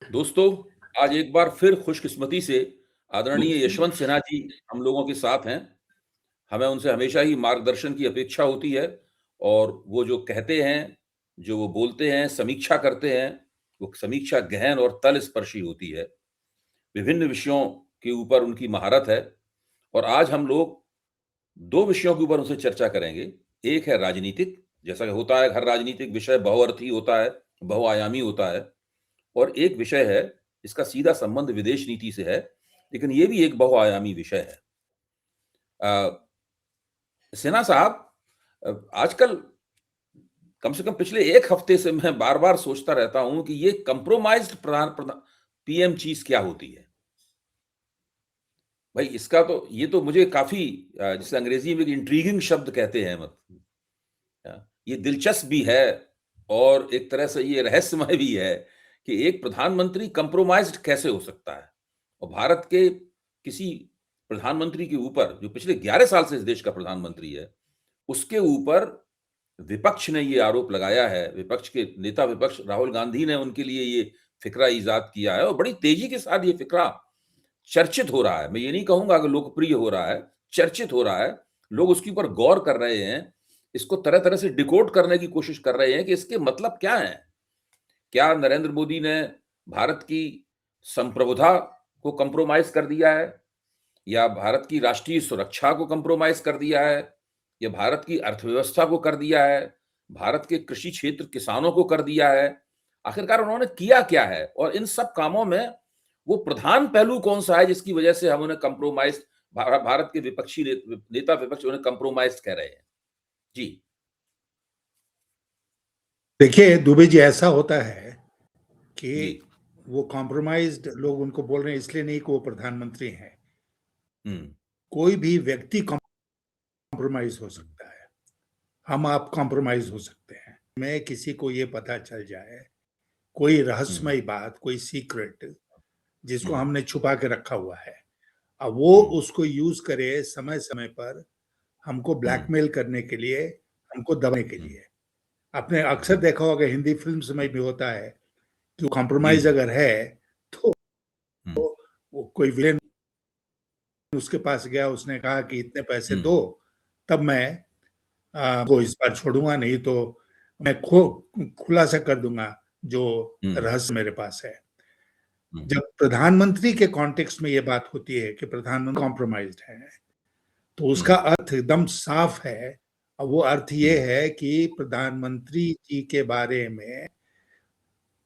दोस्तों, आज एक बार फिर खुशकिस्मती से आदरणीय यशवंत सिन्हा जी हम लोगों के साथ हैं। हमें उनसे हमेशा ही मार्गदर्शन की अपेक्षा होती है और वो जो कहते हैं, जो वो बोलते हैं, समीक्षा करते हैं, वो समीक्षा गहन और तलस्पर्शी होती है। विभिन्न विषयों के ऊपर उनकी महारत है और आज हम लोग 2 विषयों के ऊपर उनसे चर्चा करेंगे। एक है राजनीतिक, जैसा कि होता है हर राजनीतिक विषय बहुअर्थी होता है, बहुआयामी होता है। और एक विषय है, इसका सीधा संबंध विदेश नीति से है, लेकिन ये भी एक बहुआयामी विषय है। सिन्हा साहब, आजकल कम से कम पिछले 1 हफ्ते से मैं बार-बार सोचता रहता हूँ कि ये कंप्रोमाइज़्ड पीएम चीज़ क्या होती है? भाई इसका तो ये तो मुझे काफ़ी जिसे अंग्रेज़ी में इंट्रिगिंग शब्द कहते हैं ये दिलचस्प भी है और एक तरह से ये रहस्यमय भी है कि एक प्रधानमंत्री कंप्रोमाइज़्ड कैसे हो सकता है? और भारत के किसी प्रधानमंत्री के ऊपर जो पिछले 11 साल से इस देश का प्रधानमंत्री है, उसके ऊपर विपक्ष ने ये आरोप लगाया है, विपक्ष के नेता विपक्ष राहुल गांधी ने उनके लिए ये फ़िक्रा ईज़ाद किया है और बड़ी तेज़ी के साथ ये फ़िक्रा चर्चित हो रहा है। मैं ये नहीं कहूँगा कि लोकप्रिय हो रहा है, चर्चित हो रहा है। लोग उसके ऊपर गौर कर रहे हैं, इसको तरह-तरह से डिकोड करने की कोशिश कर रहे हैं कि इसके मतलब क्या हैं? क्या नरेंद्र मोदी ने भारत की संप्रभुता को कंप्रोमाइज़ कर दिया है? या भारत की राष्ट्रीय सुरक्षा को कंप्रोमाइज़ कर दिया है? या भारत की अर्थव्यवस्था को कर दिया है? भारत के कृषि क्षेत्र किसानों को कर दिया है? आखिरकार उन्होंने किया क्या है? और इन सब कामों में वो प्रधान पहलू कौन-सा है जिसकी वजह से हम उन्हें कंप्रोमाइज़ भारत के विपक्षी नेता विपक्ष उन्हें कंप्रोमाइज़ कह रहे हैं? जी। देखिए दुबे जी, ऐसा होता है कि जी। वो कॉम्प्रोमाइज्ड लोग उनको बोल रहे हैं इसलिए नहीं कि वो प्रधानमंत्री हैं। हुँ। कोई भी व्यक्ति कॉम्प्रोमाइज हो सकता है, हम आप कॉम्प्रोमाइज हो सकते हैं। मैं किसी को ये पता चल जाए कोई हुँ। रहस्यमय बात, कोई सीक्रेट जिसको हुँ। हमने छुपा के रखा हुआ है, अब वो हुँ। उसको यूज करे समय-समय पर हमको हुँ। ब्लैकमेल करने के लिए, हमको दबाने के हुँ। लिए। आपने अक्सर हुँ। देखा होगा हिंदी फ़िल्म्स में भी होता है कि जी, कॉम्प्रोमाइज जी। अगर है तो हुँ। वो कोई विलेन उसके पास गया, उसने कहा कि इतने पैसे हुँ। दो, तब मैं वो इस बार छोड़ूँगा, नहीं तो मैं खुलासा कर दूँगा जो हुँ। रहस्य मेरे पास है। हुँ। जब प्रधानमंत्री के कॉन्टेक्स्ट में ये बात होती है कि प्रधानमंत्री कॉम्प्रोमाइज़्ड है, तो उसका हुँ। अर्थ एकदम साफ है और वो अर्थ ये हुँ। है कि प्रधानमंत्री जी के बारे में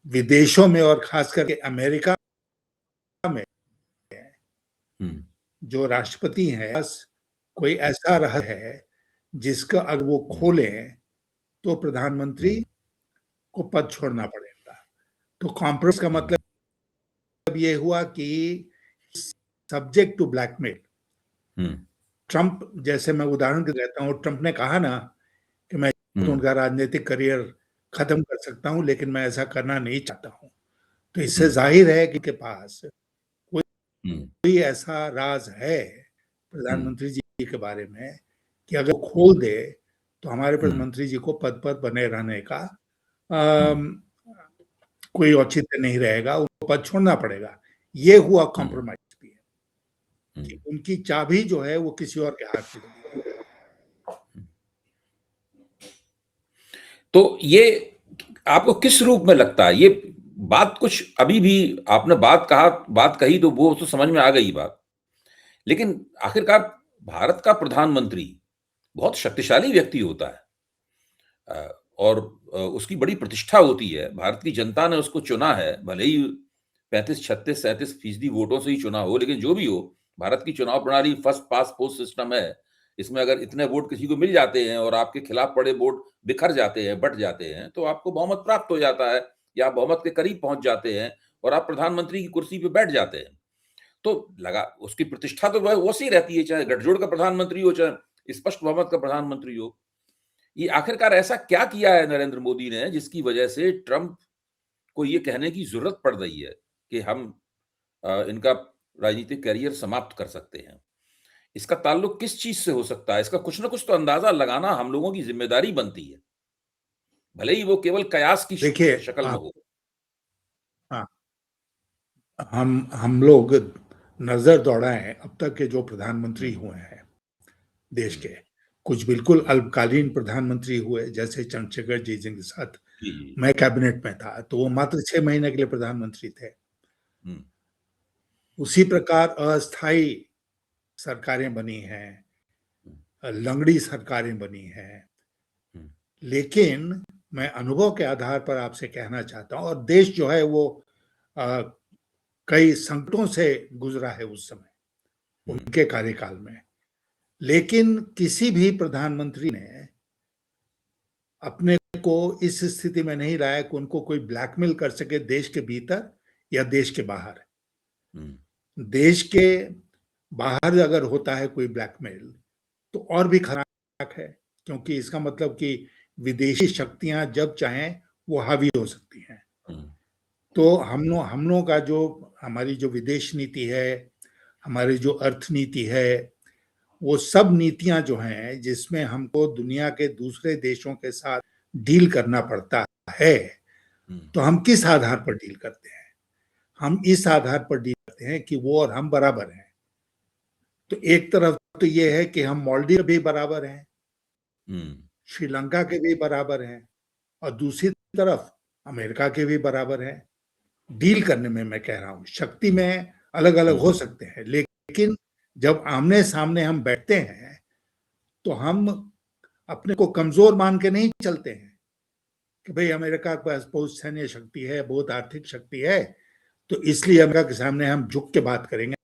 विदेशों में और खास करके अमेरिका में हुँ। जो राष्ट्रपति हैं, बस कोई ऐसा रहस्य है जिसका अगर वो हुँ। खोलें तो प्रधानमंत्री हुँ। को पद छोड़ना पड़ेगा। तो कॉम्प्रोमाइज़ का हुँ। मतलब ये हुआ कि सब्जेक्ट टू ब्लैकमेल। हुँ। ट्रंप जैसे मैं उदाहरण के देता हूँ, ट्रंप ने कहा ना कि मैं हुँ। उनका राजनीतिक करियर खत्म कर सकता हूँ, लेकिन मैं ऐसा करना नहीं चाहता हूँ। तो इससे हुँ। जाहिर है कि के पास हुँ। कोई ऐसा राज है हुँ। प्रधानमंत्री जी के बारे में कि अगर वो खोल दे तो हमारे हुँ। प्रधानमंत्री जी को पद पर बने रहने का हुँ। अम, कोई औचित्य नहीं रहेगा, उनको पद छोड़ना पड़ेगा। ये हुआ हुँ। कॉम्प्रोमाइज़ भी है हुँ। कि उनकी चाबी जो है वो किसी और के हाथ में होगी। तो ये आपको किस रूप में लगता है? ये बात कुछ अभी भी आपने बात कही तो वो तो समझ में आ गई बात। लेकिन आखिरकार भारत का प्रधानमंत्री बहुत शक्तिशाली व्यक्ति होता है। और उसकी बड़ी प्रतिष्ठा होती है। भारत की जनता ने उसको चुना है, भले ही 35, 36, 37% वोटों से ही चुना हो, लेकिन जो भी हो, भारत की चुनाव प्रणाली फर्स्ट पास पोस्ट सिस्टम है। इसमें अगर इतने वोट किसी को मिल जाते हैं और आपके खिलाफ पड़े वोट बिखर जाते हैं, बँट जाते हैं, तो आपको बहुमत प्राप्त हो जाता है या आप बहुमत के करीब पहुँच जाते हैं और आप प्रधानमंत्री की कुर्सी पे बैठ जाते हैं। तो लगा उसकी प्रतिष्ठा तो वह वैसी रहती है, चाहे गठजोड़ का प्रधानमंत्री हो, चाहे स्पष्ट बहुमत का प्रधानमंत्री हो। ये आखिरकार ऐसा क्या किया है नरेंद्र मोदी ने जिसकी वजह से ट्रंप को ये कहने की ज़रूरत पड़ रही है कि हम इनका राजनीतिक करियर समाप्त कर सकते हैं। इसका ताल्लुक किस चीज़ से हो सकता है? इसका कुछ न कुछ तो अंदाज़ा लगाना हम लोगों की ज़िम्मेदारी बनती है। भले ही वो केवल कयास की देखिए शक्ल में आप हो। हाँ, हम लोग नजर दौड़ाएं अब तक के जो प्रधानमंत्री हुए हैं देश के, कुछ बिल्कुल अल्पकालीन प्रधानमंत्री हुए, जैसे चंद्रशेखर जी जिनके साथ जी, जी। मैं कैबिनेट में था, तो वो मात्र 6 महीने के लिए प्रधानमंत्री थे। हुँ, उसी प्रकार अस्थायी सरकारें बनी हैं, हुँ, लंगड़ी सरकारें बनी हैं। हुँ, लेकिन मैं अनुभव के आधार पर आपसे कहना चाहता हूं, और देश जो है वो अ, कई संकटों से गुजरा है उस समय, हुँ, उनके कार्यकाल में। लेकिन किसी भी प्रधानमंत्री ने अपने को इस स्थिति में नहीं लाया कि उनको कोई ब्लैकमेल कर सके, देश के भीतर या देश के बाहर। हुँ, देश के बाहर अगर होता है कोई ब्लैकमेल, तो और भी खतरनाक है, क्योंकि इसका मतलब कि विदेशी शक्तियां जब चाहें वो हावी हो सकती हैं। हुँ, तो हम लोगों का जो, हमारी जो विदेश नीति है, हमारी जो अर्थनीति है, वो सब नीतियां जो हैं जिसमें हमको दुनिया के दूसरे देशों के साथ डील करना पड़ता है, हुँ, तो हम किस आधार पर डील करते हैं? हम इस आधार पर डील करते हैं कि वो और हम बराबर हैं। तो एक तरफ तो ये है कि हम मालदीव भी बराबर हैं, हुँ, श्रीलंका के भी बराबर हैं, और दूसरी तरफ अमेरिका के भी बराबर हैं। डील करने में मैं कह रहा हूं, शक्ति हुँ, में अलग अलग हुँ, हो सकते हैं, लेकिन जब आमने सामने हम बैठते हैं, तो हम अपने को कमजोर मान के नहीं चलते हैं कि भाई अमेरिका के पास बहुत सैन्य शक्ति है, बहुत आर्थिक शक्ति है, तो इसलिए अमेरिका के सामने हम झुक के बात करेंगे।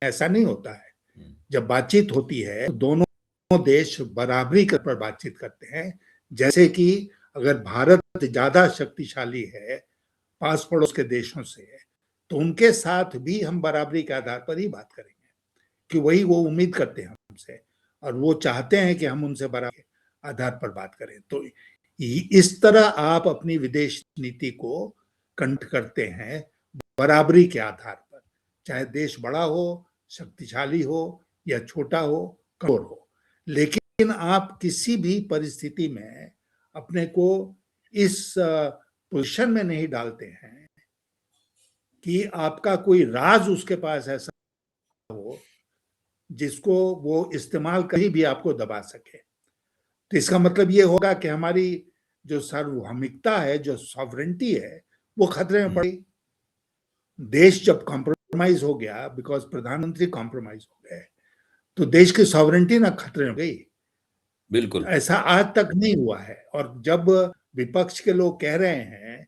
ऐसा नहीं होता है। हुँ, जब बातचीत होती है तो दोनों देश बराबरी पर बातचीत करते हैं। जैसे कि अगर भारत ज्यादा शक्तिशाली है पास पड़ोस के देशों से, तो उनके साथ भी हम बराबरी के आधार पर ही बात करेंगे, कि वही वो उम्मीद करते हैं हमसे, और वो चाहते हैं कि हम उनसे बराबरी के आधार पर बात करें। तो इस तरह आप अपनी विदेश नीति को कंठ करते हैं, बराबरी के आधार पर, चाहे देश बड़ा हो, शक्तिशाली हो, या छोटा हो, कमजोर हो। लेकिन आप किसी भी परिस्थिति में अपने को इस पोजीशन में नहीं डालते हैं कि आपका कोई राज उसके पास ऐसा हो जिसको वो इस्तेमाल कहीं भी आपको दबा सके। तो इसका मतलब ये होगा कि हमारी जो सार्वभौमिकता है, जो सॉवरेंटी है, वो खतरे में हुँ, पड़ी। देश जब कॉम्प्रोमाइज हो गया, बिकॉज प्रधानमंत्री कॉम्प्रोमाइज हो गए, तो देश की सॉवरेंटी ना खतरे में गई। बिल्कुल। ऐसा आज तक नहीं हुआ है। और जब विपक्ष के लोग कह रहे हैं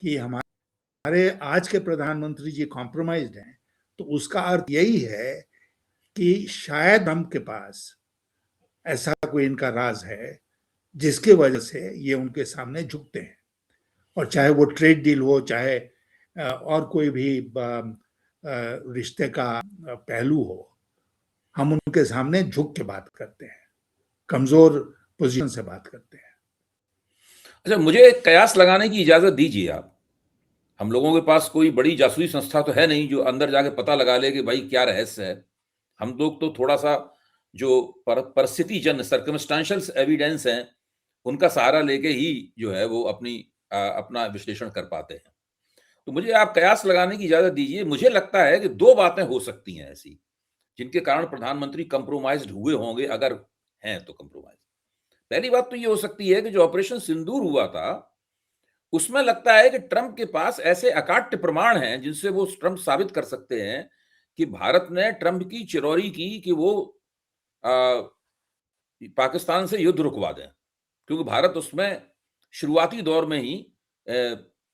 कि हमारे आज के प्रधानमंत्री जी कॉम्प्रोमाइज्ड हैं, तो उसका अर्थ यही है कि शायद हम के पास ऐसा कोई इनका राज है जिसकी वजह से ये उनके सामने झुकते हैं। और चाहे वो ट्रेड डील हो, चाहे और कोई भी रिश्ते का पहलू हो, हम उनके सामने झुक के बात करते हैं, कमजोर पोजीशन से बात करते हैं। अच्छा, मुझे एक कयास लगाने की इजाज़त दीजिए आप। हम लोगों के पास कोई बड़ी जासूसी संस्था तो है नहीं जो अंदर जाके पता लगा ले कि भाई क्या रहस्य है। हम लोग तो थोड़ा-सा जो परिस्थितिजन्य सर्कमस्टेंशियल एविडेंस हैं, उनका सहारा लेके ही जो है वो अपना विश्लेषण कर पाते हैं। तो मुझे आप कयास लगाने की इजाज़त दीजिए। मुझे लगता है कि 2 बातें हो सकती हैं ऐसी, जिनके कारण प्रधानमंत्री कंप्रोमाइज़्ड हुए होंगे, अगर हैं तो कंप्रोमाइज़। पहली बात तो ये हो सकती है कि जो ऑपरेशन सिंदूर हुआ था, उसमें लगता है कि ट्रंप के पास ऐसे अकाट्य प्रमाण हैं, जिनसे वो ट्रंप साबित कर सकते हैं कि भारत ने ट्रंप की चिरौरी की कि वो अ, पाकिस्तान से युद्ध रुकवा दें। क्योंकि भारत उसमें शुरुआती दौर में ही अ,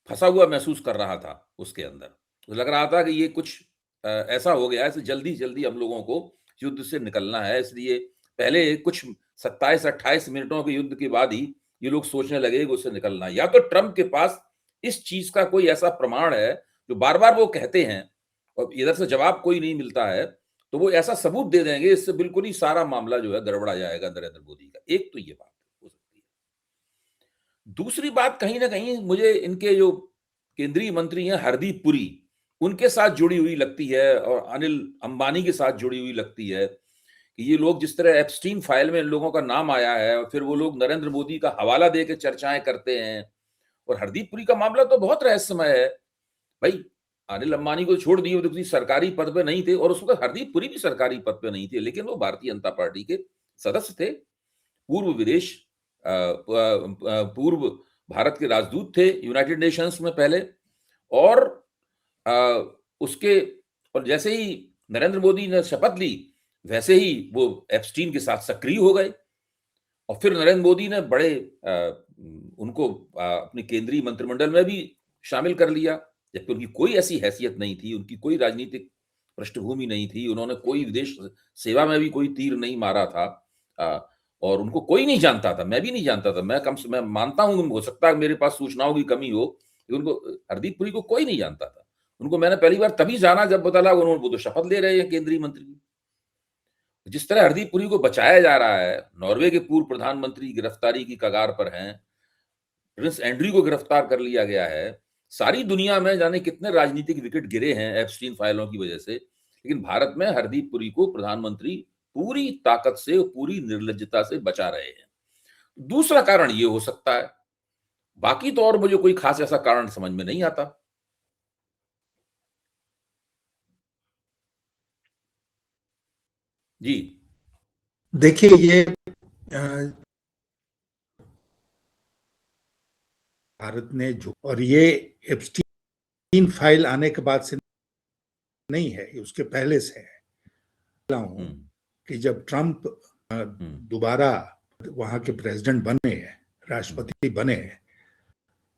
फँसा हुआ महसूस कर रहा था उसके अंदर। तो लग रहा था कि ये कुछ ऐसा हो गया है, इसलिए जल्दी-जल्दी हम लोगों को युद्ध से निकलना है, इसलिए पहले कुछ 27-28 मिनटों के युद्ध के बाद ही ये लोग सोचने लगे कि उससे निकलना है। या तो ट्रंप के पास इस चीज़ का कोई ऐसा प्रमाण है, जो बार-बार वो कहते हैं और इधर से जवाब कोई नहीं मिलता है, तो वो ऐसा सबूत दे देंगे, इससे बिल्कुल ही सारा मामला जो है गड़बड़ा जाएगा नरेंद्र मोदी का। एक तो ये बात हो सकती है। दूसरी बात, कहीं न कहीं मुझे इनके जो केंद्रीय मंत्री हैं हरदीप पुरी, उनके साथ जुड़ी हुई लगती है और अनिल अंबानी के साथ जुड़ी हुई लगती है, कि ये लोग जिस तरह एप्स्टीन फाइल में इन लोगों का नाम आया है और फिर वो लोग नरेंद्र मोदी का हवाला देके चर्चाएँ करते हैं। और हरदीप पुरी का मामला तो बहुत रहस्यमय है। भई अनिल अंबानी को छोड़ दिए, वो तो किसी सरकारी पद पे नहीं थे और उस वक़्त हरदीप पुरी भी सरकारी पद पे नहीं थे, लेकिन वो भारतीय जनता पार्टी के सदस्य थे, पूर्व विदेश पूर्व भारत के राजदूत थे यूनाइटेड नेशंस में पहले और अ, उसके और जैसे ही नरेंद्र मोदी ने शपथ ली, वैसे ही वो एप्स्टीन के साथ सक्रिय हो गए और फिर नरेंद्र मोदी ने बड़े उनको अपने केंद्रीय मंत्रिमंडल में भी शामिल कर लिया, जबकि उनकी कोई ऐसी हैसियत नहीं थी, उनकी कोई राजनीतिक पृष्ठभूमि नहीं थी, उन्होंने कोई विदेश सेवा में भी कोई तीर नहीं मारा था और उनको कोई नहीं जानता था, मैं भी नहीं जानता था। मैं मानता हूँ हो सकता है मेरे पास सूचनाओं की कमी हो, लेकिन उनको हरदीप पुरी को कोई नहीं जानता था। उनको मैंने पहली बार तभी जाना जब पता लगा वो तो शपथ ले रहे हैं केंद्रीय मंत्री की। जिस तरह हरदीप पुरी को बचाया जा रहा है, नॉर्वे के पूर्व प्रधानमंत्री गिरफ्तारी की कगार पर हैं, प्रिंस एंड्रयू को गिरफ्तार कर लिया गया है। सारी दुनिया में जाने कितने राजनीतिक विकेट गिरे हैं एप्स्टीन फाइलों की वजह से, लेकिन भारत में हरदीप पुरी को प्रधानमंत्री पूरी ताकत से और पूरी निर्लज्जता से बचा रहे हैं। दूसरा कारण ये हो सकता है, बाकी तो और मुझे कोई खास ऐसा कारण समझ में नहीं आता। जी। देखिए ये भारत ने जो और ये एप्स्टीन फाइल आने के बाद से नहीं है, उसके पहले से है। कि जब ट्रंप दोबारा वहां के प्रेसिडेंट बने, राष्ट्रपति बने,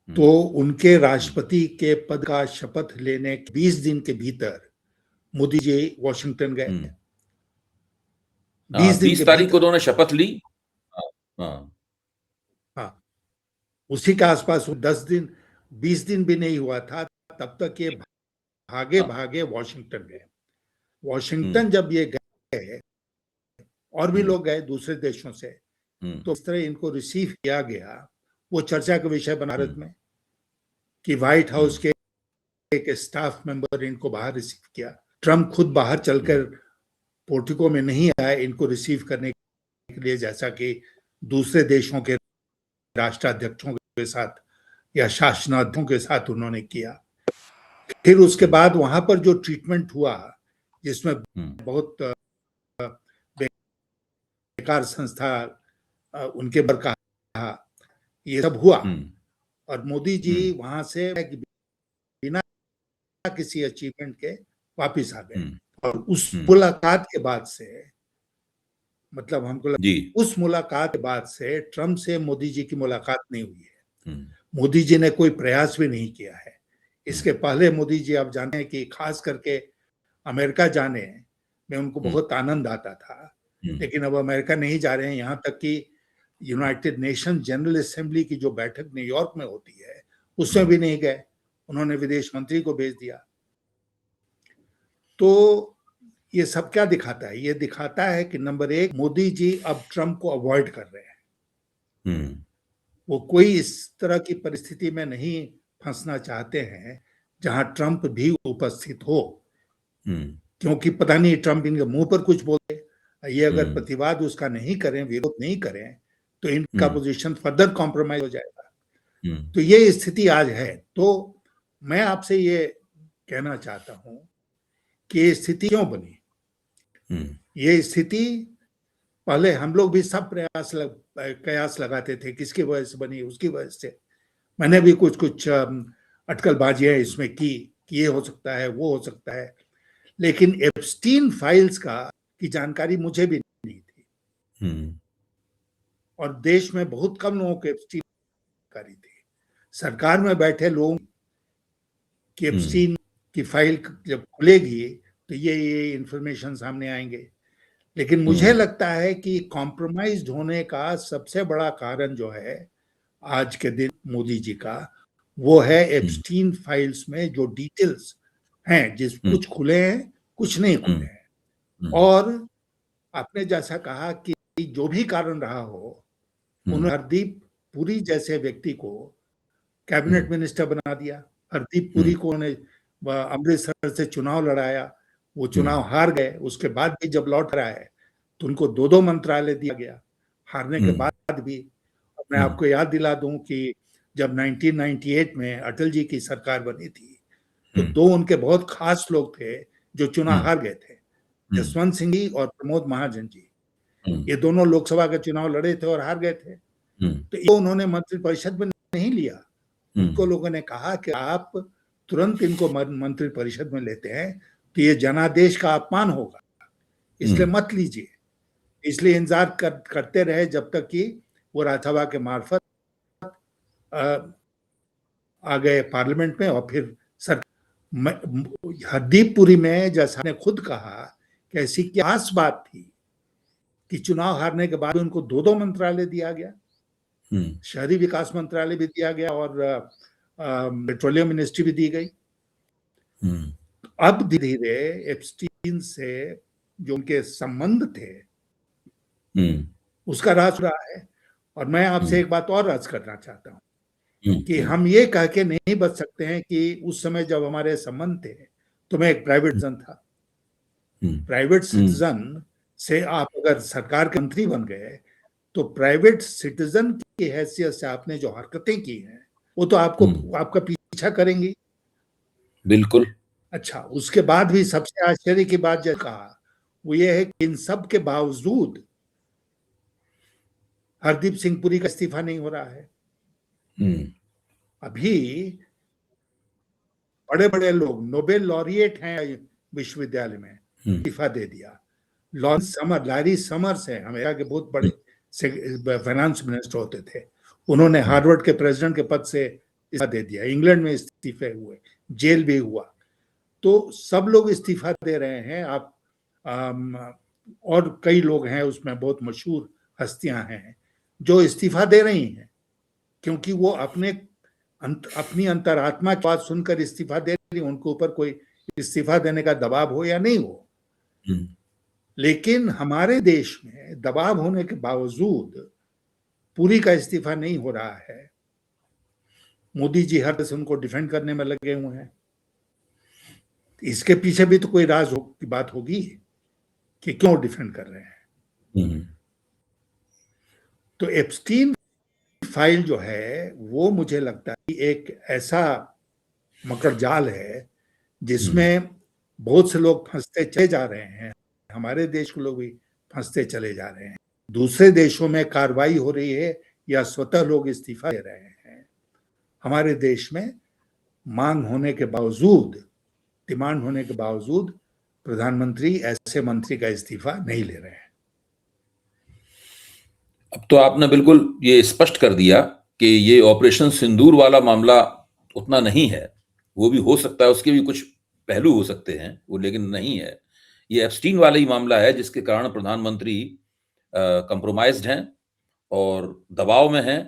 तो उनके राष्ट्रपति के पद का शपथ लेने के 20 दिन के भीतर मोदी जी वॉशिंगटन गए। 20 तारीख को उन्होंने शपथ ली। हाँ, उसी के आसपास 10 दिन 20 दिन भी नहीं हुआ था, तब तक ये भागे भागे वॉशिंगटन गए। वॉशिंगटन जब ये गए और भी लोग गए दूसरे देशों से, तो इस तरह इनको रिसीव किया गया, वो चर्चा का विषय बना भारत में कि व्हाइट हाउस के एक स्टाफ मेंबर इनको बाहर रिसीव किया। ट्रंप खुद बाहर चलकर पोर्टिको में नहीं आए इनको रिसीव करने के लिए, जैसा कि दूसरे देशों के राष्ट्राध्यक्षों के साथ या शासनाध्यक्षों के साथ उन्होंने किया। फिर उसके बाद वहां पर जो ट्रीटमेंट हुआ, जिसमें बहुत बेकार संस्था उनके पर कहा, ये सब हुआ और मोदी जी वहां से बिना किसी अचीवमेंट के वापिस आ गए। और उस मुलाकात के बाद से, मतलब हमको उस मुलाकात के बाद से ट्रंप से मोदी जी की मुलाकात नहीं हुई है। मोदी जी ने कोई प्रयास भी नहीं किया है। इसके पहले मोदी जी, आप जानते हैं कि खास करके अमेरिका जाने में उनको बहुत आनंद आता था, लेकिन अब अमेरिका नहीं जा रहे हैं। यहाँ तक कि यूनाइटेड नेशन जनरल असेंबली की जो बैठक न्यूयॉर्क में होती है, उसमें भी नहीं गए। उन्होंने विदेश मंत्री को भेज दिया। तो ये सब क्या दिखाता है? ये दिखाता है कि नंबर एक, मोदी जी अब ट्रंप को अवॉइड कर रहे हैं। वो कोई इस तरह की परिस्थिति में नहीं फंसना चाहते हैं जहां ट्रंप भी उपस्थित हो, क्योंकि पता नहीं ट्रंप इनके मुंह पर कुछ बोले, ये अगर प्रतिवाद उसका नहीं करें, विरोध नहीं करें, तो इनका पोजीशन फर्दर कॉम्प्रोमाइज हो जाएगा। तो ये स्थिति आज है। तो मैं आपसे ये कहना चाहता हूं कि ये स्थिति क्यों बनी। ये स्थिति पहले हम लोग भी सब कयास लगाते थे, किसकी वजह से बनी, उसकी वजह से। मैंने भी कुछ अटकलबाजियां इसमें की कि ये हो सकता है, वो हो सकता है, लेकिन एप्स्टीन फाइल्स की जानकारी मुझे भी नहीं थी। और देश में बहुत कम लोगों को एप्स्टीन जानकारी थी। सरकार में बैठे लोग कि एप्स्टीन की फाइल जब खुलेगी तो ये इंफॉर्मेशन सामने आएंगे। लेकिन मुझे लगता है कि कॉम्प्रोमाइज्ड होने का सबसे बड़ा कारण जो है आज के दिन मोदी जी का, वो है एप्स्टीन फाइल्स में जो डिटेल्स हैं, कुछ खुले हैं, कुछ नहीं खुले हैं। और आपने जैसा कहा कि जो भी कारण रहा हो, उन्होंने हरदीप पुरी जैसे व्यक्ति को कैबिनेट मिनिस्टर बना दिया। हरदीप पुरी को उन्होंने अमृतसर से चुनाव लड़ाया, वो चुनाव हार गए। उसके बाद भी जब लौट रहा है तो उनको 2 मंत्रालय दिया गया हारने के बाद भी। मैं आपको याद दिला दूं कि जब 1998 में अटल जी की सरकार बनी थी, तो दो उनके बहुत खास लोग थे जो चुनाव हार गए थे, जसवंत सिंह जी और प्रमोद महाजन जी। ये दोनों लोकसभा के चुनाव लड़े थे और हार गए थे। तो ये उन्होंने मंत्रिपरिषद में नहीं लिया। उनको लोगों ने कहा कि आप तुरंत इनको मंत्रिपरिषद में लेते हैं तो ये जनादेश का अपमान होगा, इसलिए मत लीजिए। इसलिए इंतजार करते रहे जब तक कि वो राज्यसभा के मार्फत आ गए पार्लियामेंट में। और फिर हरदीपपुरी में जैसा ने खुद कहा कि ऐसी क्या खास बात थी कि चुनाव हारने के बाद उनको दो मंत्रालय दिया गया, शहरी विकास मंत्रालय भी दिया गया और पेट्रोलियम मिनिस्ट्री भी दी गई। अब धीरे धीरे एप्स्टीन से जो उनके संबंध थे उसका राज रहा है। और मैं आपसे एक बात और राज करना चाहता हूं कि हम ये कह के नहीं बच सकते हैं कि उस समय जब हमारे संबंध थे तो मैं एक प्राइवेट सिटीजन था। प्राइवेट सिटीजन से आप अगर सरकार के मंत्री बन गए तो प्राइवेट सिटीजन की हैसियत से आपने जो हरकतें की हैं वो तो आपका पीछा करेंगी। बिल्कुल। अच्छा, उसके बाद भी सबसे आश्चर्य की बात जो कहा वो ये है कि इन सब के बावजूद हरदीप सिंह पुरी का इस्तीफा नहीं हो रहा है। अभी बड़े बड़े लोग नोबेल लॉरिएट हैं विश्वविद्यालय में, इस्तीफा दे दिया। लैरी समर्स है, अमेरिका के बहुत बड़े फाइनेंस मिनिस्टर होते थे, उन्होंने हार्वर्ड के प्रेसिडेंट के पद से इस्तीफा दे दिया। इंग्लैंड में इस्तीफे हुए, जेल भी हुआ। तो सब लोग इस्तीफा दे रहे हैं। आप और कई लोग हैं उसमें, बहुत मशहूर हस्तियां हैं जो इस्तीफा दे रही हैं क्योंकि वो अपनी अंतरात्मा की बात सुनकर इस्तीफा दे रही। उनके ऊपर कोई इस्तीफा देने का दबाव हो या नहीं हो। लेकिन हमारे देश में दबाव होने के बावजूद पुरी का इस्तीफा नहीं हो रहा है। मोदी जी हर से उनको डिफेंड करने में लगे हुए हैं। इसके पीछे भी तो कोई राज की बात होगी कि क्यों डिफेंड कर रहे हैं। तो एप्स्टीन फाइल जो है वो मुझे लगता है एक ऐसा मकड़जाल है जिसमें बहुत से लोग फंसते चले जा रहे हैं। हमारे देश के लोग भी फंसते चले जा रहे हैं। दूसरे देशों में कार्रवाई हो रही है या स्वतः लोग इस्तीफा दे रहे हैं। हमारे देश में मांग होने के बावजूद, डिमांड होने के बावजूद प्रधानमंत्री ऐसे मंत्री का इस्तीफा नहीं ले रहे हैं। अब तो आपने बिल्कुल ये स्पष्ट कर दिया कि ये ऑपरेशन सिंदूर वाला मामला उतना नहीं है। वो भी हो सकता है, उसके भी कुछ पहलू हो सकते हैं वो, लेकिन नहीं है। ये एप्स्टीन वाला ही मामला है जिसके कारण प्रधानमंत्री कंप्रोमाइज्ड हैं और दबाव में हैं।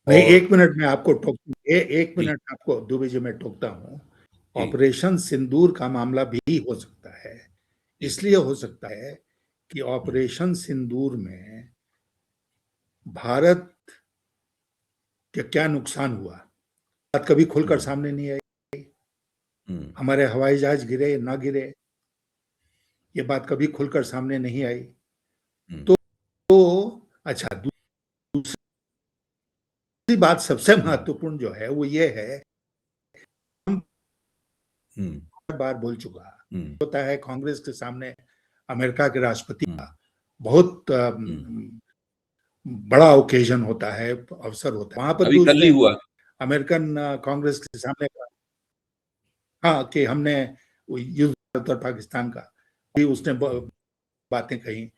नहीं, एक मिनट में आपको एक मिनट आपको दुबे जी में टोकता हूं। ऑपरेशन सिंदूर का मामला भी हो सकता है। इसलिए हो सकता है कि ऑपरेशन सिंदूर में भारत का क्या नुकसान हुआ, बात कभी खुलकर सामने नहीं आई। हमारे हवाई जहाज गिरे ना गिरे, ये बात कभी खुलकर सामने नहीं आई। तो अच्छा, दूसरी बात सबसे महत्वपूर्ण जो है वो ये है, बार बोल चुका होता है कांग्रेस के सामने अमेरिका के राष्ट्रपति का बहुत बड़ा ओकेजन होता है, अवसर होता है। वहां पर भी कल ही हुआ अमेरिकन कांग्रेस के सामने हाँ कि हमने युद्ध उत्तर पाकिस्तान का भी उसने बातें कही।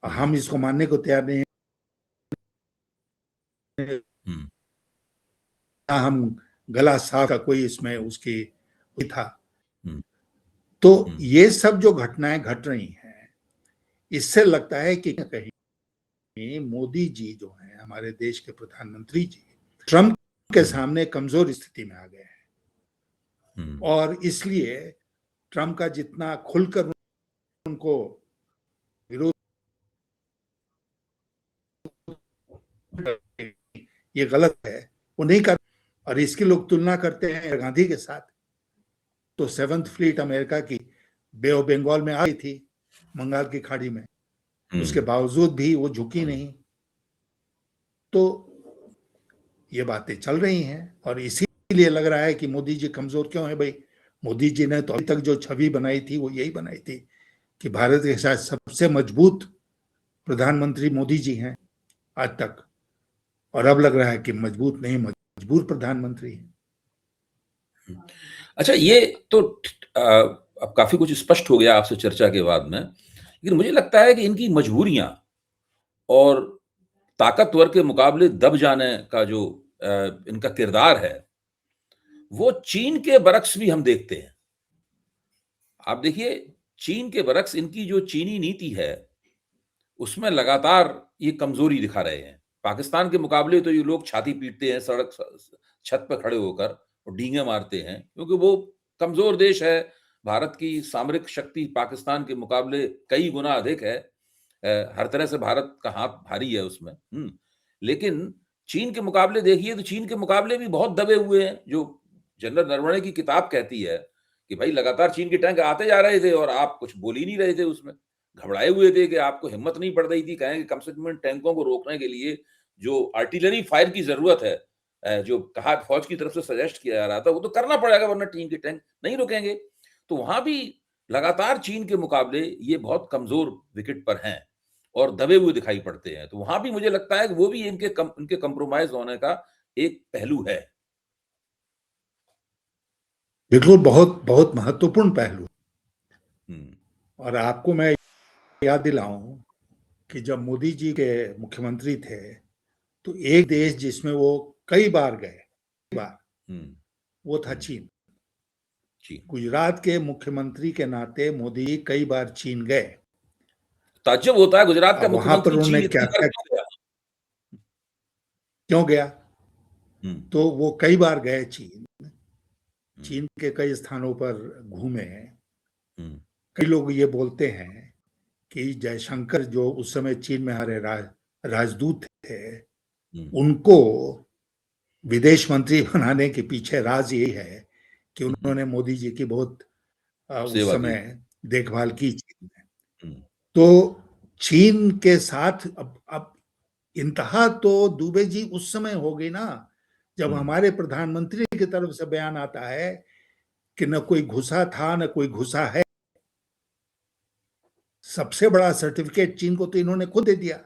हम इसको मानने को तैयार नहीं है। हम गला साफ का कोई इसमें उसकी था। तो ये सब जो घटनाएं घट रही हैं, इससे लगता है कि कहीं मोदी जी जो हैं, हमारे देश के प्रधानमंत्री जी, ट्रंप के सामने कमजोर स्थिति में आ गए हैं। और इसलिए ट्रंप का जितना खुलकर उनको विरोध ये गलत है वो नहीं कर। और इसकी लोग तुलना करते हैं गांधी के साथ। तो 7th फ्लीट अमेरिका की बे ऑफ बंगाल में आई थी, बंगाल की खाड़ी में, उसके बावजूद भी वो झुकी नहीं। तो ये बातें चल रही हैं और इसीलिए लग रहा है कि मोदी जी कमजोर क्यों है भाई। मोदी जी ने तो अभी तक जो छवि बनाई थी वो यही बनाई थी कि भारत के साथ सबसे मजबूत प्रधानमंत्री मोदी जी हैं आज तक, और अब लग रहा है कि मजबूत नहीं मजबूर प्रधानमंत्री है। अच्छा, ये तो अब काफी कुछ स्पष्ट हो गया आपसे चर्चा के बाद में, लेकिन मुझे लगता है कि इनकी मजबूरियां और ताकतवर के मुकाबले दब जाने का जो इनका किरदार है, वो चीन के बरक्स भी हम देखते हैं। आप देखिए, चीन के बरक्स इनकी जो चीनी नीति है, उसमें लगातार ये कमजोरी दिखा रहे हैं। पाकिस्तान के मुकाबले तो ये लोग छाती पीटते हैं सड़क छत पर खड़े होकर और डींगे मारते हैं, क्योंकि वो कमजोर देश है। भारत की सामरिक शक्ति पाकिस्तान के मुकाबले कई गुना अधिक है। हर तरह से भारत का हाथ भारी है उसमें। लेकिन चीन के मुकाबले देखिए तो चीन के मुकाबले भी बहुत दबे हुए हैं। जो जनरल नरवणे की किताब कहती है कि भाई लगातार चीन के टैंक आते जा रहे थे और आप कुछ बोल ही नहीं रहे थे उसमें। घबराए हुए थे कि आपको हिम्मत नहीं पड़ रही थी, कहें कि कम से कम इन टैंकों को रोकने के लिए जो आर्टिलरी फायर की जरूरत है, जो कहा फौज की तरफ से सजेस्ट किया जा रहा था, वो तो करना पड़ेगा, वरना चीन के टैंक नहीं रुकेंगे। तो वहां भी लगातार चीन के मुकाबले ये बहुत कमजोर विकेट पर हैं और दबे हुए दिखाई पड़ते हैं। तो वहां भी मुझे लगता है कि वो भी इनके कंप्रोमाइज होने का एक पहलू है। बिल्कुल, बहुत बहुत महत्वपूर्ण पहलू। हम्म, और आपको मैं याद दिलाऊं कि जब मोदी जी के मुख्यमंत्री थे तो एक देश जिसमें वो कई बार गए, कई बार, हम्म, वो था हम्म, चीन। जी। गुजरात के मुख्यमंत्री के नाते मोदी जी कई बार चीन गए। ताज्जुब होता है, गुजरात का अब वहां पर मुख्यमंत्री उन्होंने चीन क्या इतनी बार क्या, क्यों गया? क्यों गया? हम्म, तो वो कई बार गए चीन, हम्म, चीन के कई स्थानों पर घूमे। हम्म, कई लोग ये बोलते हैं कि जयशंकर जो उस समय चीन में हमारे राजदूत थे, हम्म, उनको विदेश मंत्री बनाने के पीछे राज यही है कि हम्म, उन्होंने मोदी जी की बहुत उस सेवा की। समय देखभाल की चीन में। हम्म, तो चीन के साथ अब इंतहा तो दुबे जी उस समय हो गई ना, जब हम्म, हमारे प्रधानमंत्री की तरफ से बयान आता है कि न कोई घुसा था न कोई घुसा है। सबसे बड़ा सर्टिफिकेट चीन को तो इन्होंने खुद दे दिया,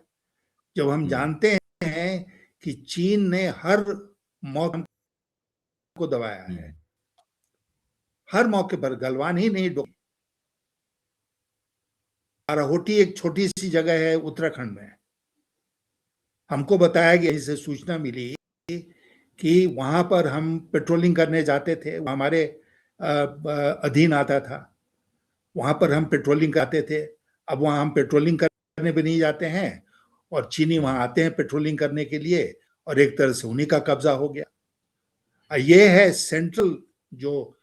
जब हम हम्म, जानते हैं कि चीन ने हर मौके को दबाया है, हम्म, हर मौके पर गलवान ही नहीं डो। आराहोटी एक छोटी सी जगह है उत्तराखंड में। हमको बताया गया, इसे सूचना मिली कि वहां पर हम पेट्रोलिंग करने जाते थे, हमारे अधीन आता था। वहां पर हम पेट्रोलिंग करते थे। अब वहां हम पेट्रोलिंग करने भी नहीं जाते हैं और चीनी वहां हम्म, आते हैं पेट्रोलिंग करने के लिए, और एक तरह से उन्हीं का कब्जा हो गया। ये है सेंट्रल जो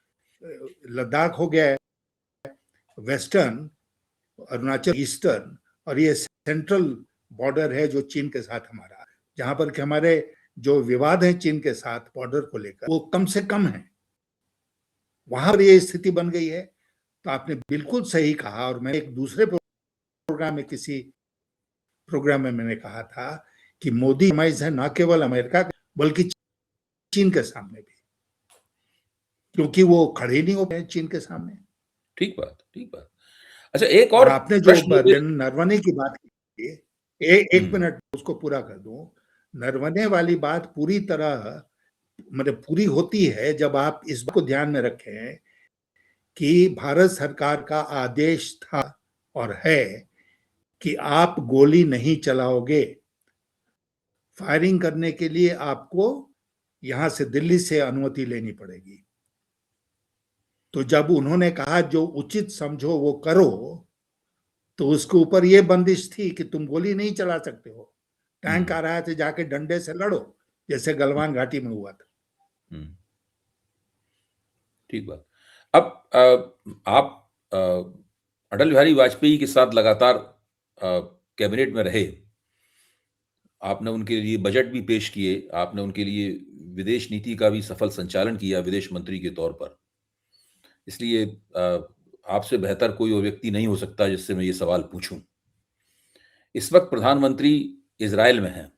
लद्दाख हो गया है, वेस्टर्न, अरुणाचल ईस्टर्न, और ये सेंट्रल बॉर्डर है जो चीन के साथ हमारा, जहां पर कि हमारे जो विवाद है चीन के साथ बॉर्डर को लेकर वो कम से कम है। वहां पर ये स्थिति बन गई है। तो आपने बिल्कुल सही कहा, और मैं एक दूसरे प्रोग्राम में, किसी प्रोग्राम में मैंने कहा था कि मोदी कॉम्प्रोमाइज है न केवल अमेरिका बल्कि चीन के सामने भी, क्योंकि वो खड़े नहीं हो पाए चीन के सामने। ठीक बात, ठीक बात। अच्छा, एक और और आपने जो प्रश्न मुझे। नरवणे की बात की, एक हम्म, मिनट उसको पूरा कर दूं। नरवणे वाली बात पूरी तरह, मतलब पूरी होती है जब आप इस बात को ध्यान में रखें कि भारत सरकार का आदेश था और है कि आप गोली नहीं चलाओगे। फायरिंग करने के लिए आपको यहां से दिल्ली से अनुमति लेनी पड़ेगी। तो जब उन्होंने कहा जो उचित समझो वो करो, तो उसके ऊपर ये बंदिश थी कि तुम गोली नहीं चला सकते हो। टैंक हम्म, आ रहा है तो जाके डंडे से लड़ो, जैसे गलवान घाटी में हुआ था। हम्म, ठीक बात। अब आप अटल बिहारी वाजपेयी के साथ लगातार कैबिनेट में रहे। आपने उनके लिए बजट भी पेश किए, आपने उनके लिए विदेश नीति का भी सफल संचालन किया विदेश मंत्री के तौर पर। इसलिए आपसे बेहतर कोई और व्यक्ति नहीं हो सकता जिससे मैं ये सवाल पूछूं। इस वक्त प्रधानमंत्री इजराइल में हैं,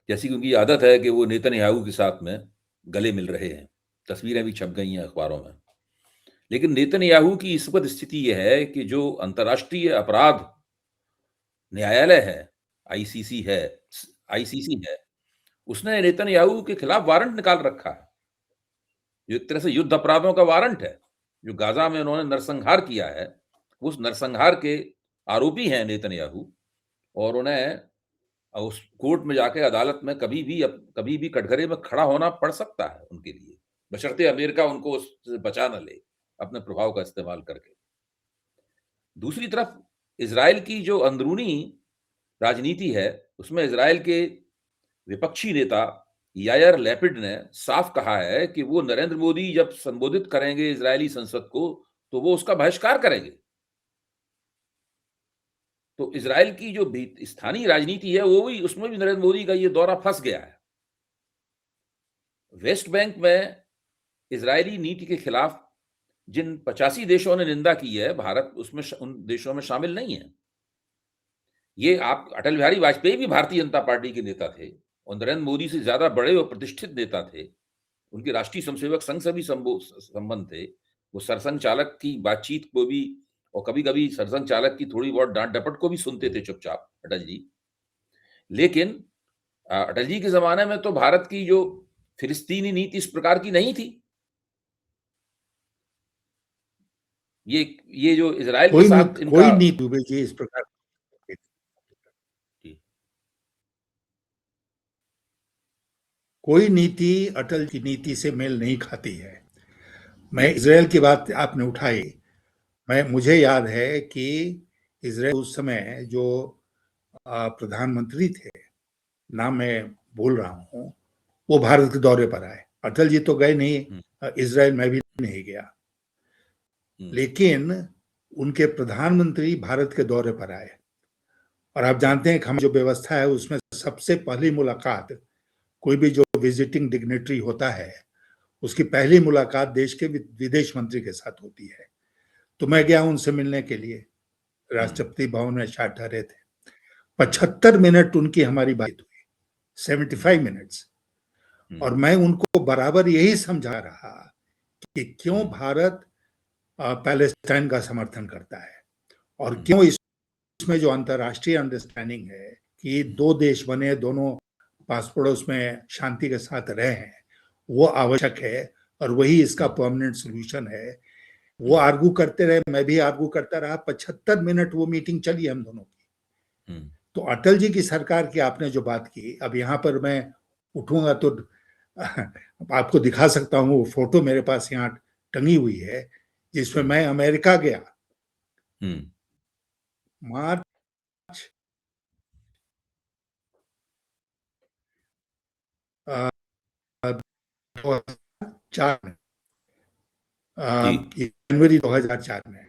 जैसी कि उनकी आदत है कि वो नेतन्याहू के साथ में गले मिल रहे हैं। तस्वीरें भी छप गई हैं अखबारों में। लेकिन नेतन्याहू की इस वक्त स्थिति यह है कि जो अंतर्राष्ट्रीय अपराध न्यायालय है, आईसीसी है, उसने नेतन्याहू के खिलाफ वारंट निकाल रखा है। जो एक तरह से युद्ध अपराधों का वारंट है। जो गाजा में उन्होंने नरसंहार किया है, उस नरसंहार के आरोपी हैं नेतन्याहू, और उन्हें उस कोर्ट में जाके अदालत में कभी भी कटघरे में खड़ा होना पड़ सकता है उनके लिए, बशर्ते अमेरिका उनको उससे बचा न ले अपने प्रभाव का इस्तेमाल करके। दूसरी तरफ इजराइल की जो अंदरूनी राजनीति है, उसमें इजराइल के विपक्षी नेता यायर लैपिड ने साफ कहा है कि वो नरेंद्र मोदी जब संबोधित करेंगे इजरायली संसद को, तो वो उसका बहिष्कार करेंगे। तो इजराइल की जो स्थानीय राजनीति है, वो भी, उसमें भी नरेंद्र मोदी का ये दौरा फंस गया है। वेस्ट बैंक में इजरायली नीति के खिलाफ जिन 85 देशों ने निंदा की है, भारत उसमें उन देशों में शामिल नहीं है। ये आप अटल बिहारी वाजपेयी भी भारतीय जनता पार्टी के नेता थे और नरेंद्र मोदी से ज्यादा बड़े और प्रतिष्ठित नेता थे। उनके राष्ट्रीय स्वयंसेवक संघ से भी संबंध थे। वो सरसंघ चालक की बातचीत को भी, और कभी-कभी सरसंघ चालक की थोड़ी बहुत डांट डपट को भी सुनते थे चुपचाप अटल जी। लेकिन अटल जी के जमाने में तो भारत की जो फिलिस्तीनी नीति इस प्रकार की नहीं थी। ये जो इजराइल के साथ इनका कोई नीति दुबे जी इस प्रकार कोई नीति अटल की नीति से मेल नहीं खाती है। मैं इजराइल की बात आपने उठाई, मुझे याद है कि इजराइल उस समय जो प्रधानमंत्री थे, नाम मैं भूल रहा हूँ, वो भारत के दौरे पर आए। अटल जी तो गए नहीं, इजराइल में भी नहीं गया, लेकिन उनके प्रधानमंत्री भारत के दौरे पर आए। और आप जानते हैं कि हम जो व्यवस्था है उसमें सबसे पहली मुलाकात, कोई भी जो विजिटिंग डिग्नेटरी होता है, उसकी पहली मुलाकात देश के विदेश मंत्री के साथ होती है। तो मैं गया उनसे मिलने के लिए, राष्ट्रपति भवन में शायद ठहरे थे। 75 मिनट उनकी हमारी बात हुई, 75 मिनट्स। और मैं उनको बराबर यही समझा रहा कि क्यों भारत पैलेस्टाइन का समर्थन करता है और क्यों इसमें जो अंतर्राष्ट्रीय अंडरस्टैंडिंग है कि दो देश बने, दोनों पास पड़ोस में शांति के साथ रहे हैं, वो आवश्यक है और वही इसका परमानेंट सॉल्यूशन है। वो आर्गू करते रहे, मैं भी आर्गू करता रहा। 75 मिनट वो मीटिंग चली हम दोनों की। तो अटल जी की सरकार की आपने जो बात की, अब यहाँ पर मैं उठूंगा तो आपको दिखा सकता हूँ, वो फोटो मेरे पास यहाँ टंगी हुई है जिसमें मैं अमेरिका गया मार्च 2004 में, जनवरी 2004 में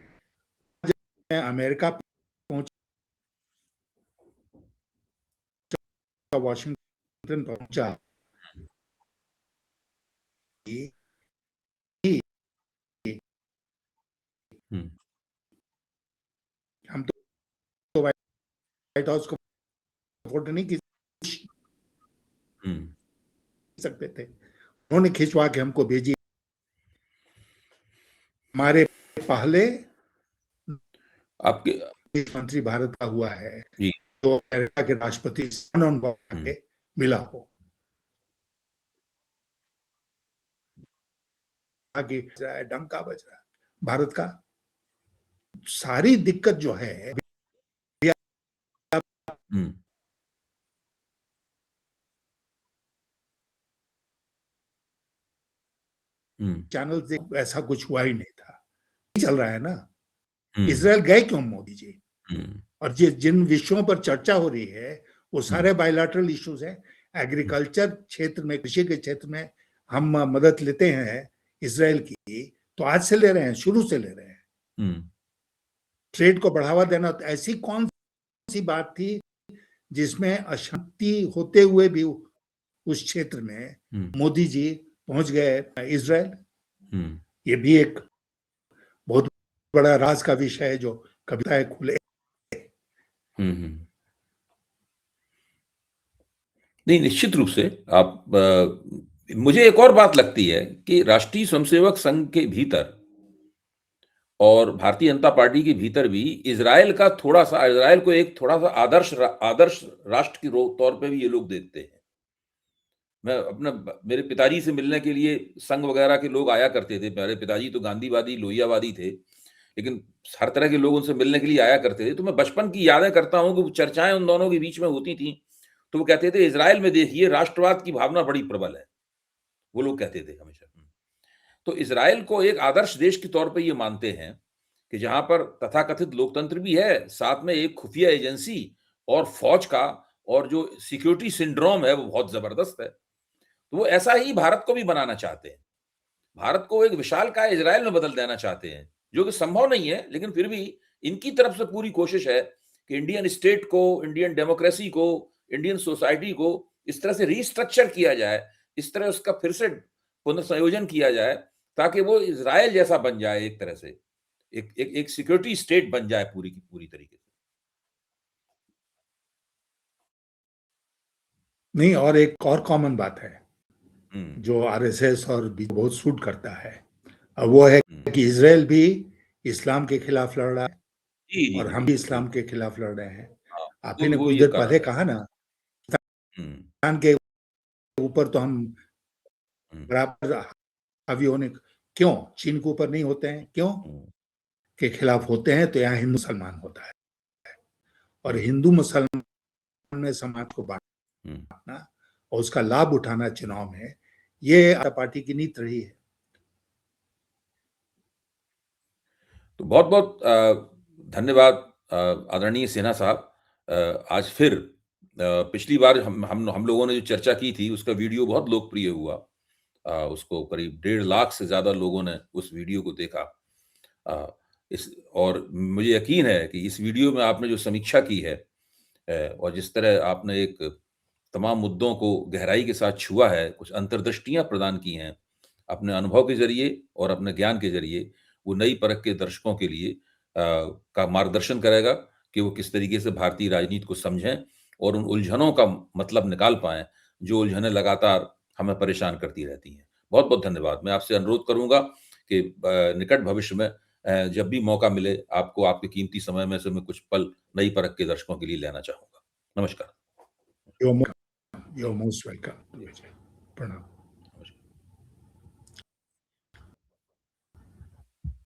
मैं अमेरिका पहुंचा, वाशिंगटन पहुंचा, हम तो व्हाइट हाउस को फोटो नहीं खींच सकते थे, उन्होंने खिंचवा के हमको भेजी। हमारे पहले आपके मंत्री भारत का हुआ है जी, तो अमेरिका के राष्ट्रपति से मिला हो, आगे डंका बज रहा है भारत का। सारी दिक्कत जो है चैनल से ऐसा कुछ हुआ ही नहीं था, चल रहा है ना। इजराइल गए क्यों मोदी जी? और जिन विषयों पर चर्चा हो रही है वो सारे बायलैटरल इश्यूज हैं। एग्रीकल्चर क्षेत्र में, कृषि के क्षेत्र में हम मदद लेते हैं इजराइल की, तो आज से ले रहे हैं, शुरू से ले रहे हैं। ट्रेड को बढ़ावा देना, तो ऐसी कौन सी बात थी जिसमें अशांति होते हुए भी उस क्षेत्र में मोदी जी पहुंच गए इजराइल? ये भी एक बहुत बड़ा राज का विषय है जो कविता है खुले। नहीं, निश्चित रूप से आप मुझे एक और बात लगती है कि राष्ट्रीय स्वयंसेवक संघ के भीतर और भारतीय जनता पार्टी के भीतर भी इज़राइल को एक थोड़ा-सा आदर्श राष्ट्र के तौर पे भी ये लोग देखते हैं। मैं अपना मेरे पिताजी से मिलने के लिए संघ वगैरह के लोग आया करते थे। मेरे पिताजी तो गांधीवादी, लोहियावादी थे, लेकिन हर तरह के लोग उनसे मिलने के लिए आया करते थे। तो मैं बचपन की यादें करता हूँ कि वो चर्चाएँ उन दोनों के बीच में होती थीं, तो वो कहते थे, "इज़राइल में देखिए राष्ट्रवाद की भावना बड़ी प्रबल है।" वो लोग कहते थे हमेशा। तो इज़राइल को एक आदर्श देश के तौर पे ये मानते हैं कि जहाँ पर तथाकथित लोकतंत्र भी है, साथ में एक खुफिया एजेंसी और फ़ौज का और जो सिक्योरिटी सिंड्रोम है, वो बहुत ज़बरदस्त है। तो वो ऐसा ही भारत को भी बनाना चाहते हैं। भारत को एक विशालकाय इज़राइल में बदल देना चाहते हैं, जो कि संभव नहीं है, लेकिन फिर भी इनकी तरफ से पूरी कोशिश है कि इंडियन स्टेट को, इंडियन डेमोक्रेसी को, इंडियन सोसाइटी को इस तरह से रीस्ट्रक्चर किया जाए, इस तरह उसका फिर से पुनर्संयोजन किया जाए, ताकि वो इज़राइल जैसा बन जाए एक तरह से। एक सिक्योरिटी स्टेट बन जाए पूरी की पूरी तरीके से। नहीं, और एक और कॉमन बात है, हुँ, जो आरएसएस और बहुत सूट करता है, वो है हुँ। कि इज़राइल भी इस्लाम के खिलाफ लड़ रहा है जी, जी, और जी, हम भी बिल्कुल, इस्लाम बिल्कुल। के खिलाफ लड़ रहे हैं। हाँ, आप ही ने वो कुछ ये देर कारण पहले है। कहा ना, हुँ, पाकिस्तान के ऊपर तो हम हुँ, बराबर हावी होने, क्यों चीन के ऊपर नहीं होते हैं, क्यों हुँ, के खिलाफ होते हैं? तो यहाँ हिंदू मुसलमान होता है और हुँ, हिंदू मुसलमान में समाज को हुँ। बांटना और उसका लाभ उठाना चुनाव में, ये पार्टी की नीति रही है। तो बहुत-बहुत धन्यवाद आदरणीय सिन्हा साहब। आज फिर पिछली बार हम लोगों ने जो चर्चा की थी, उसका वीडियो बहुत लोकप्रिय हुआ। उसको करीब 1.5 लाख से ज़्यादा लोगों ने उस वीडियो को देखा। अ, इस और मुझे यकीन है कि इस वीडियो में आपने जो समीक्षा की है और जिस तरह आपने एक तमाम मुद्दों को गहराई के साथ छुआ है, कुछ अंतर्दृष्टियाँ प्रदान की हैं, अपने अनुभव के ज़रिए और अपने ज्ञान के ज़रिए, वो नई परख के दर्शकों के लिए का मार्गदर्शन करेगा कि वो किस तरीके से भारतीय राजनीति को समझें और उन उलझनों का मतलब निकाल पाएँ, जो उलझनें लगातार हमें परेशान करती रहती हैं। बहुत-बहुत धन्यवाद। मैं आपसे अनुरोध करूँगा कि निकट भविष्य में जब भी मौका मिले, आपको आपके कीमती समय में से मैं कुछ पल नई परख के दर्शकों के लिए लेना चाहूँगा। नमस्कार। You're most welcome. प्रणाम।